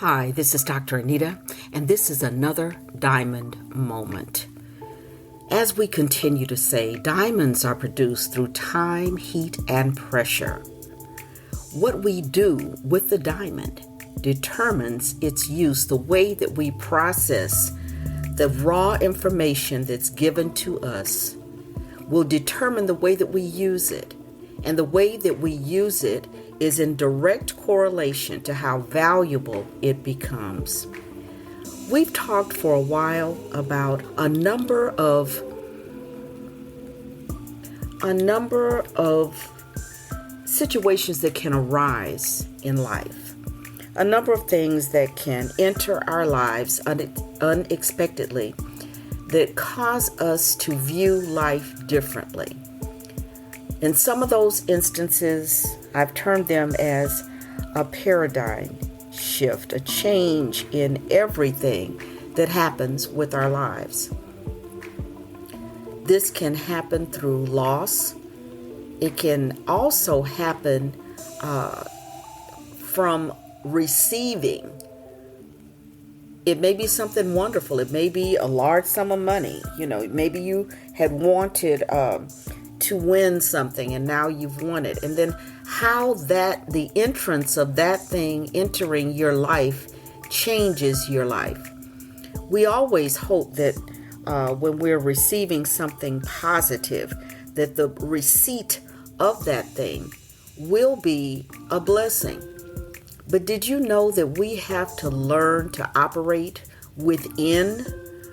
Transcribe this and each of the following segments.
Hi, this is Dr. Anita, and this is another diamond moment. As we continue to say, diamonds are produced through time, heat, and pressure. What we do with the diamond determines its use. The way that we process the raw information that's given to us will determine the way that we use it. And the way that we use it is in direct correlation to how valuable it becomes. We've talked for a while about a number of situations that can arise in life. A number of things that can enter our lives unexpectedly that cause us to view life differently. In some of those instances, I've termed them as a paradigm shift, a change in everything that happens with our lives. This can happen through loss. It can also happen from receiving. It may be something wonderful. It may be a large sum of money. Maybe you had wanted to win something and now you've won it. And then how the entrance of that thing entering your life changes your life. We always hope that when we're receiving something positive, that the receipt of that thing will be a blessing. But did you know that we have to learn to operate within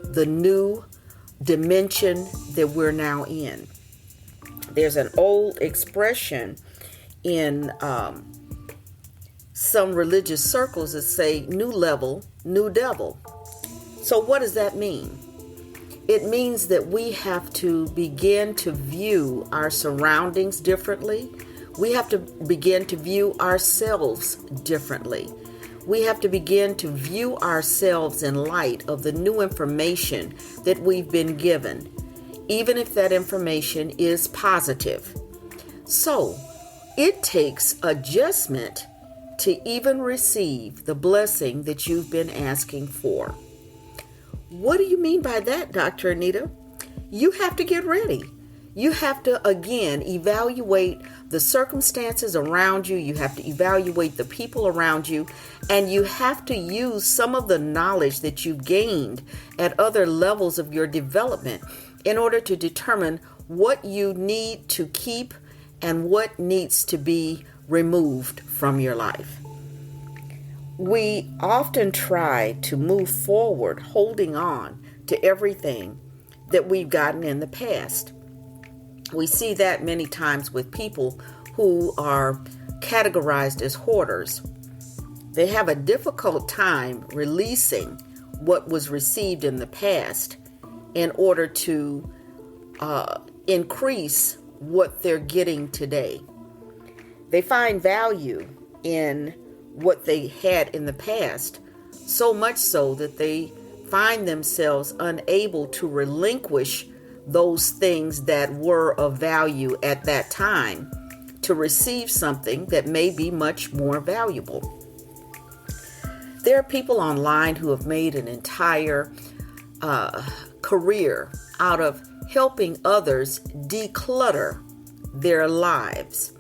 the new dimension that we're now in? There's an old expression in some religious circles that say, new level, new devil. So what does that mean? It means that we have to begin to view our surroundings differently. We have to begin to view ourselves differently. We have to begin to view ourselves in light of the new information that we've been given, even if that information is positive. So it takes adjustment to even receive the blessing that you've been asking for. What do you mean by that, Dr. Anita? You have to get ready. You have to, again, evaluate the circumstances around you. You have to evaluate the people around you. And you have to use some of the knowledge that you've gained at other levels of your development in order to determine what you need to keep and what needs to be removed from your life. We often try to move forward holding on to everything that we've gotten in the past. We see that many times with people who are categorized as hoarders. They have a difficult time releasing what was received in the past in order to increase what they're getting today. They find value in what they had in the past, so much so that they find themselves unable to relinquish those things that were of value at that time to receive something that may be much more valuable. There are people online who have made an entire career out of helping others declutter their lives,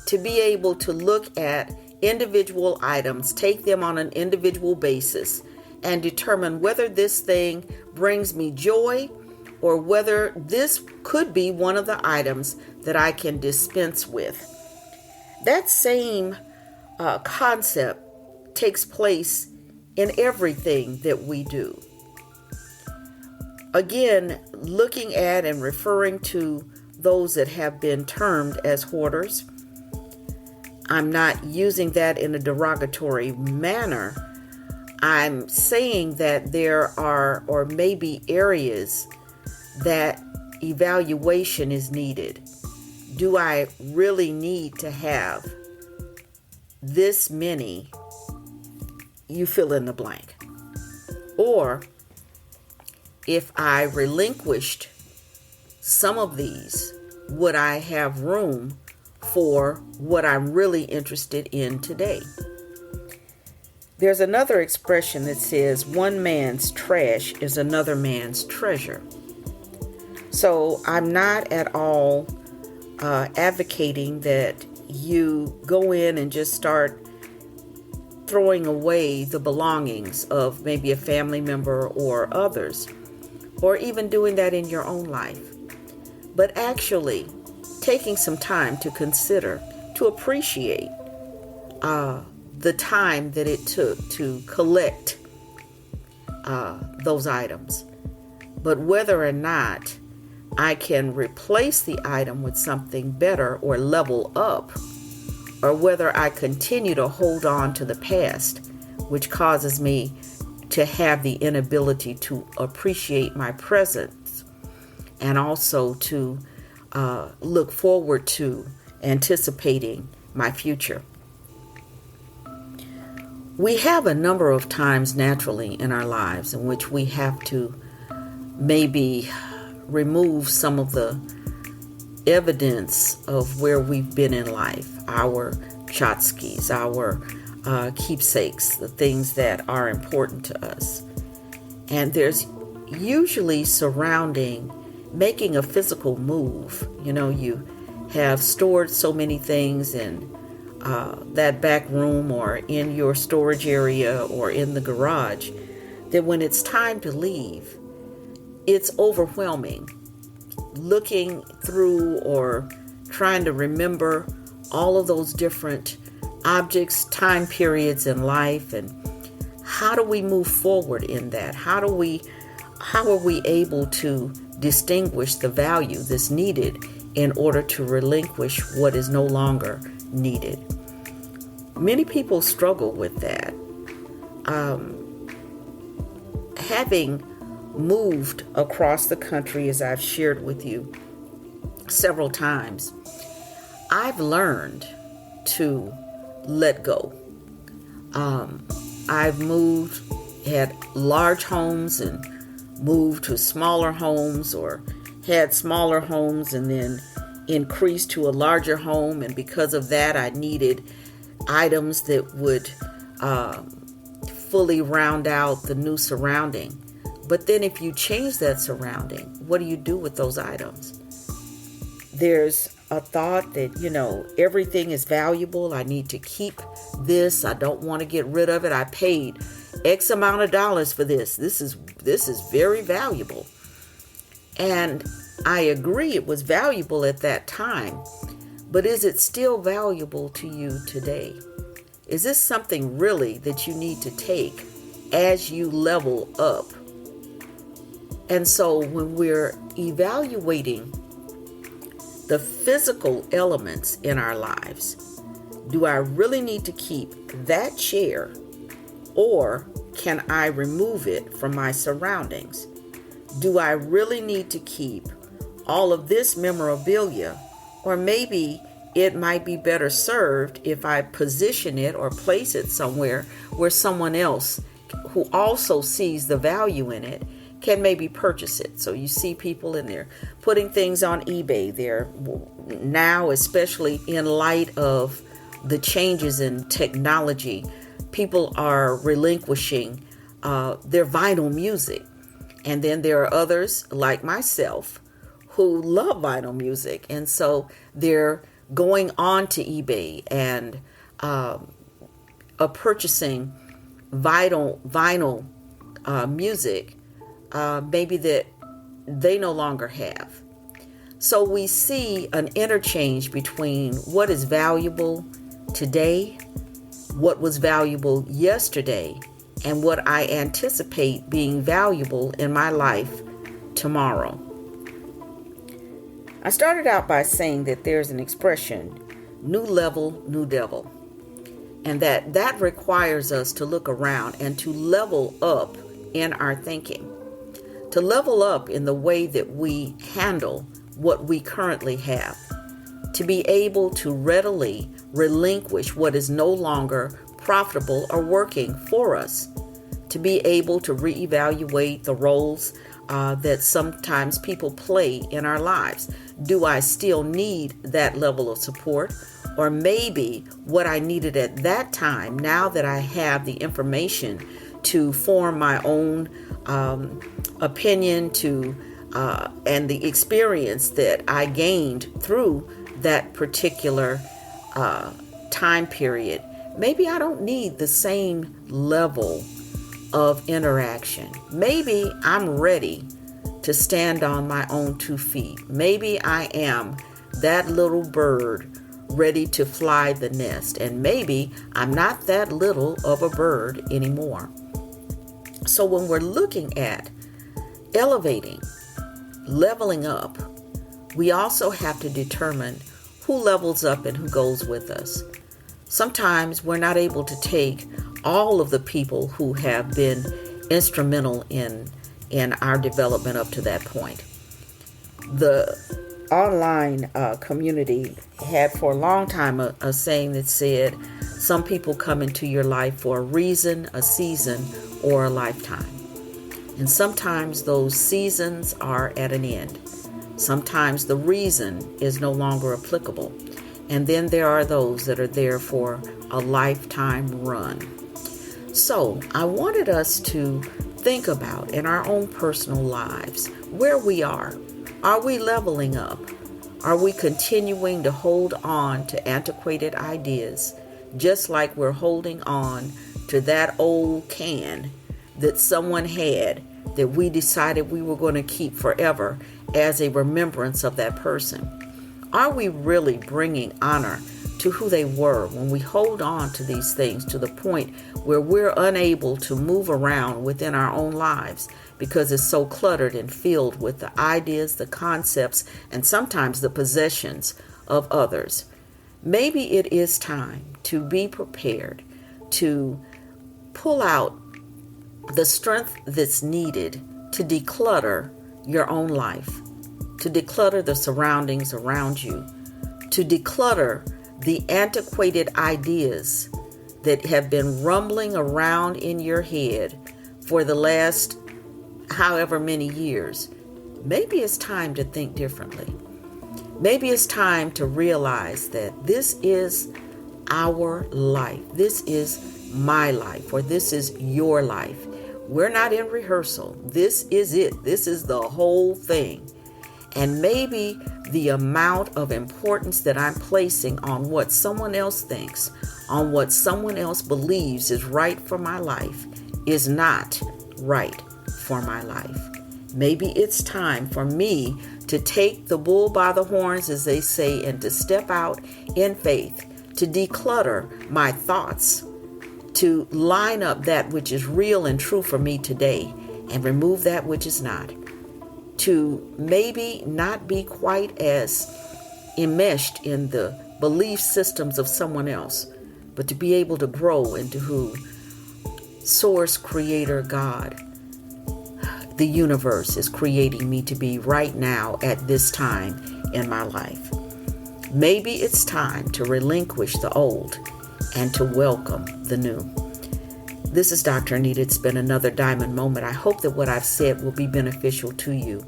to be able to look at individual items, take them on an individual basis, and determine whether this thing brings me joy or whether this could be one of the items that I can dispense with. That same concept takes place in everything that we do. Again, looking at and referring to those that have been termed as hoarders, I'm not using that in a derogatory manner. I'm saying that there are or maybe areas that evaluation is needed. Do I really need to have this many? You fill in the blank. Or if I relinquished some of these, would I have room for what I'm really interested in today? There's another expression that says, one man's trash is another man's treasure. So I'm not at all advocating that you go in and just start throwing away the belongings of maybe a family member or others, or even doing that in your own life, but actually taking some time to consider, to appreciate the time that it took to collect those items. But whether or not I can replace the item with something better or level up, or whether I continue to hold on to the past, which causes me to have the inability to appreciate my present and also to look forward to anticipating my future. We have a number of times naturally in our lives in which we have to maybe remove some of the evidence of where we've been in life, our tchotchkes, our keepsakes, the things that are important to us. And there's usually surrounding making a physical move. You know, you have stored so many things in that back room or in your storage area or in the garage that when it's time to leave, it's overwhelming. Looking through or trying to remember all of those different objects, time periods in life, and how do we move forward in that? How are we able to distinguish the value that's needed in order to relinquish what is no longer needed? Many people struggle with that. Having moved across the country, as I've shared with you several times, I've learned to let go. I've moved, had large homes and moved to smaller homes, or had smaller homes and then increased to a larger home. And because of that, I needed items that would fully round out the new surrounding. But then if you change that surrounding, what do you do with those items? There's a thought that, you know, everything is valuable. I need to keep this. I don't want to get rid of it. I paid X amount of dollars for this. This is very valuable. And I agree it was valuable at that time, but is it still valuable to you today? Is this something really that you need to take as you level up? And so when we're evaluating the physical elements in our lives, do I really need to keep that chair, or can I remove it from my surroundings? Do I really need to keep all of this memorabilia, or maybe it might be better served if I position it or place it somewhere where someone else who also sees the value in it can maybe purchase it. So you see people in there putting things on eBay. They're now, especially in light of the changes in technology, people are relinquishing their vinyl music. And then there are others like myself who love vinyl music. And so they're going on to eBay and purchasing vinyl music maybe that they no longer have. So we see an interchange between what is valuable today, what was valuable yesterday, and what I anticipate being valuable in my life tomorrow. I started out by saying that there's an expression, new level, new devil, and that requires us to look around and to level up in our thinking, to level up in the way that we handle what we currently have, to be able to readily relinquish what is no longer profitable or working for us, to be able to reevaluate the roles that sometimes people play in our lives. Do I still need that level of support? Or maybe what I needed at that time, now that I have the information to form my own opinion and the experience that I gained through that particular time period, maybe I don't need the same level of interaction. Maybe I'm ready to stand on my own 2 feet. Maybe I am that little bird ready to fly the nest, and maybe I'm not that little of a bird anymore. So when we're looking at elevating, leveling up, we also have to determine who levels up and who goes with us. Sometimes we're not able to take all of the people who have been instrumental in our development up to that point. The online community had for a long time a saying that said, some people come into your life for a reason, a season, or a lifetime. And sometimes those seasons are at an end. Sometimes the reason is no longer applicable. And then there are those that are there for a lifetime run. So I wanted us to think about in our own personal lives where we are. Are we leveling up? Are we continuing to hold on to antiquated ideas, just like we're holding on to that old can that someone had that we decided we were going to keep forever as a remembrance of that person? Are we really bringing honor to who they were when we hold on to these things to the point where we're unable to move around within our own lives because it's so cluttered and filled with the ideas, the concepts, and sometimes the possessions of others? Maybe it is time to be prepared to pull out the strength that's needed to declutter your own life, to declutter the surroundings around you, to declutter the antiquated ideas that have been rumbling around in your head for the last however many years. Maybe it's time to think differently. Maybe it's time to realize that this is our life. This is my life, or this is your life. We're not in rehearsal. This is it. This is the whole thing. And maybe the amount of importance that I'm placing on what someone else thinks, on what someone else believes is right for my life, is not right for my life. Maybe it's time for me to take the bull by the horns, as they say, and to step out in faith, to declutter my thoughts, to line up that which is real and true for me today and remove that which is not. To maybe not be quite as enmeshed in the belief systems of someone else, but to be able to grow into who Source, Creator, God, the universe is creating me to be right now at this time in my life. Maybe it's time to relinquish the old and to welcome the new. This is Dr. Anita. It's been another diamond moment. I hope that what I've said will be beneficial to you.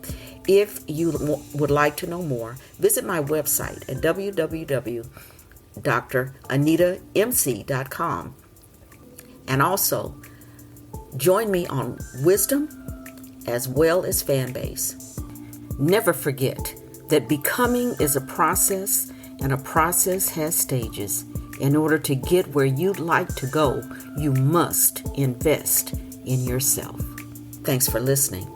If you would like to know more, visit my website at www.DrAnitaMc.com. And also, join me on Wisdom as well as FanBase. Never forget that becoming is a process, and a process has stages. In order to get where you'd like to go, you must invest in yourself. Thanks for listening.